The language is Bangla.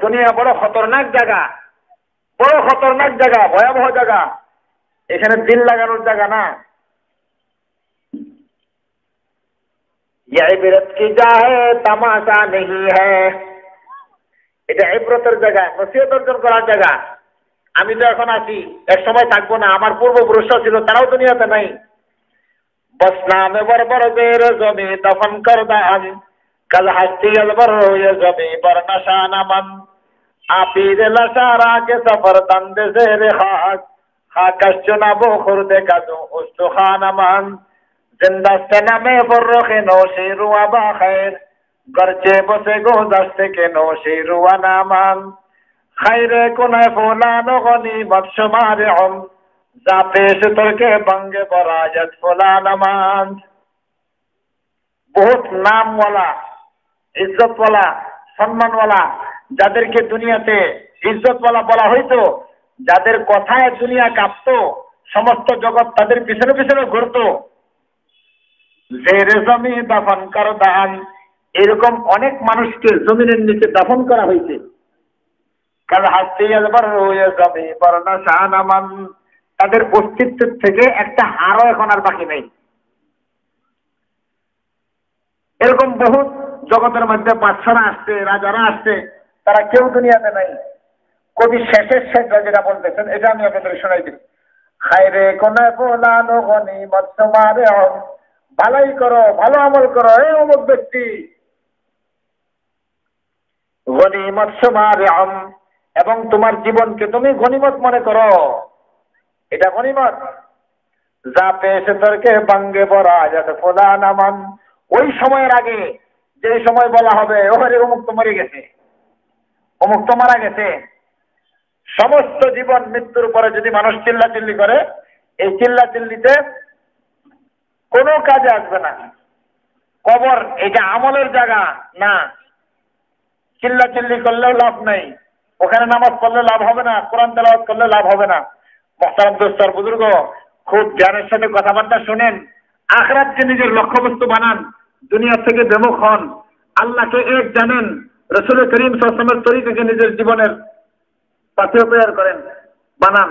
দুনিয়া বড় খতরনাক জায়গা, বড় খতরনাক জায়গা, ভয়াবহ জায়গা। এখানে দিল লাগানোর জায়গা না। ये इबरत की जा है, तमाशा नहीं है। এটা ইবরতের জায়গা, নসিহত অর্জন করার জায়গা। আমি তো এখন আছি, এক সময় থাকবো না। আমার পূর্বপুরুষরা ছিল, তারাও দুনিয়াতে নাই। बस नाम बरबर जेर जमी दफन कर दाम, कल हस्ती अलबर ये जमी पर नशाना मन, आपीर लशारा के सफर तंद जेर खाक, खाकश चुनाबो खुर्दे कदू उस्तुखाना मन, जिंदस्तना में फर्रुख नौशी रुआ बाखैर, गरचे बसे गुजश्ते के नौशी रुआ नामान, खैरे कुने फुलानो गनीमत शुमार हम, जापेश तुर्के बंगे बराजत फुलानमान। बहुत नामवाला, इज्जतवाला, সম্মানওয়ালা, যাদেরকে দুনিয়াতে ইজ্জতওয়ালা বলা হইতো, যাদের কথায় দুনিয়া কাঁপতো, সমস্ত জগৎ তাদের পিছনে পিছনে ঘুরতো, জেরে জমি দাফন কর দান, এরকম অনেক মানুষকে জমিনের নিচে দাফন করা হয়েছে। কাল হাসতে একবার রয়ে জমি পর নশানামান, তাদের অস্তিত্ব থেকে একটা হাড়ও এখন আর বাকি নেই। এরকম বহুত জগতের মধ্যে বাদশারা আসছে, রাজারা আসছে, তারা কেউ দুনিয়াতে নাই। কবি শেষের শেষ যেটা বলতেছেন, এটা আমি আপনাদের শোনাই দিই। খায়রে কোনে ফোলানো গনিমত তোমারে হম, ভালোই করো, ভালো আমল করো এই অমুক ব্যক্তি, গনিমত তোমারে হম, এবং তোমার জীবনকে তুমি গনিমত মনে করো, এটা গনিমত। যা পেয়েছে তোরকে বাঙ্গে বরা যাতে ফোলানা মান, ওই সময়ের আগে যে সময় বলা হবে ওরে অমুক তো মরে গেছে, অমুক তো মারা গেছে, সমস্ত জীবন মৃত্যুর পরে যদি মানুষ চিল্লাচিল্লি করে, এই চিল্লাচিল্লিতে কোনো কাজে আসবে না। কবর এটা আমলের জায়গা না, চিল্লাচিল্লি করলেও লাভ নাই, ওখানে নামাজ পড়লে লাভ হবে না, কোরআন তেলাওয়াত করলে লাভ হবে না। মুহতারাম দোস্ত আর বুজুর্গ, খুব জ্ঞানের সাথে কথাবার্তা শুনেন, আখিরাতকে নিজের লক্ষ্যবস্তু বানান, দুনিয়া থেকে বিমুখ হন, আল্লাহকে এক জানেন, রাসূল করিম সাল্লাল্লাহু আলাইহি ওয়াসাল্লামের তরিকাকে নিজের জীবনের পাথেয় তৈরি করেন, বানান।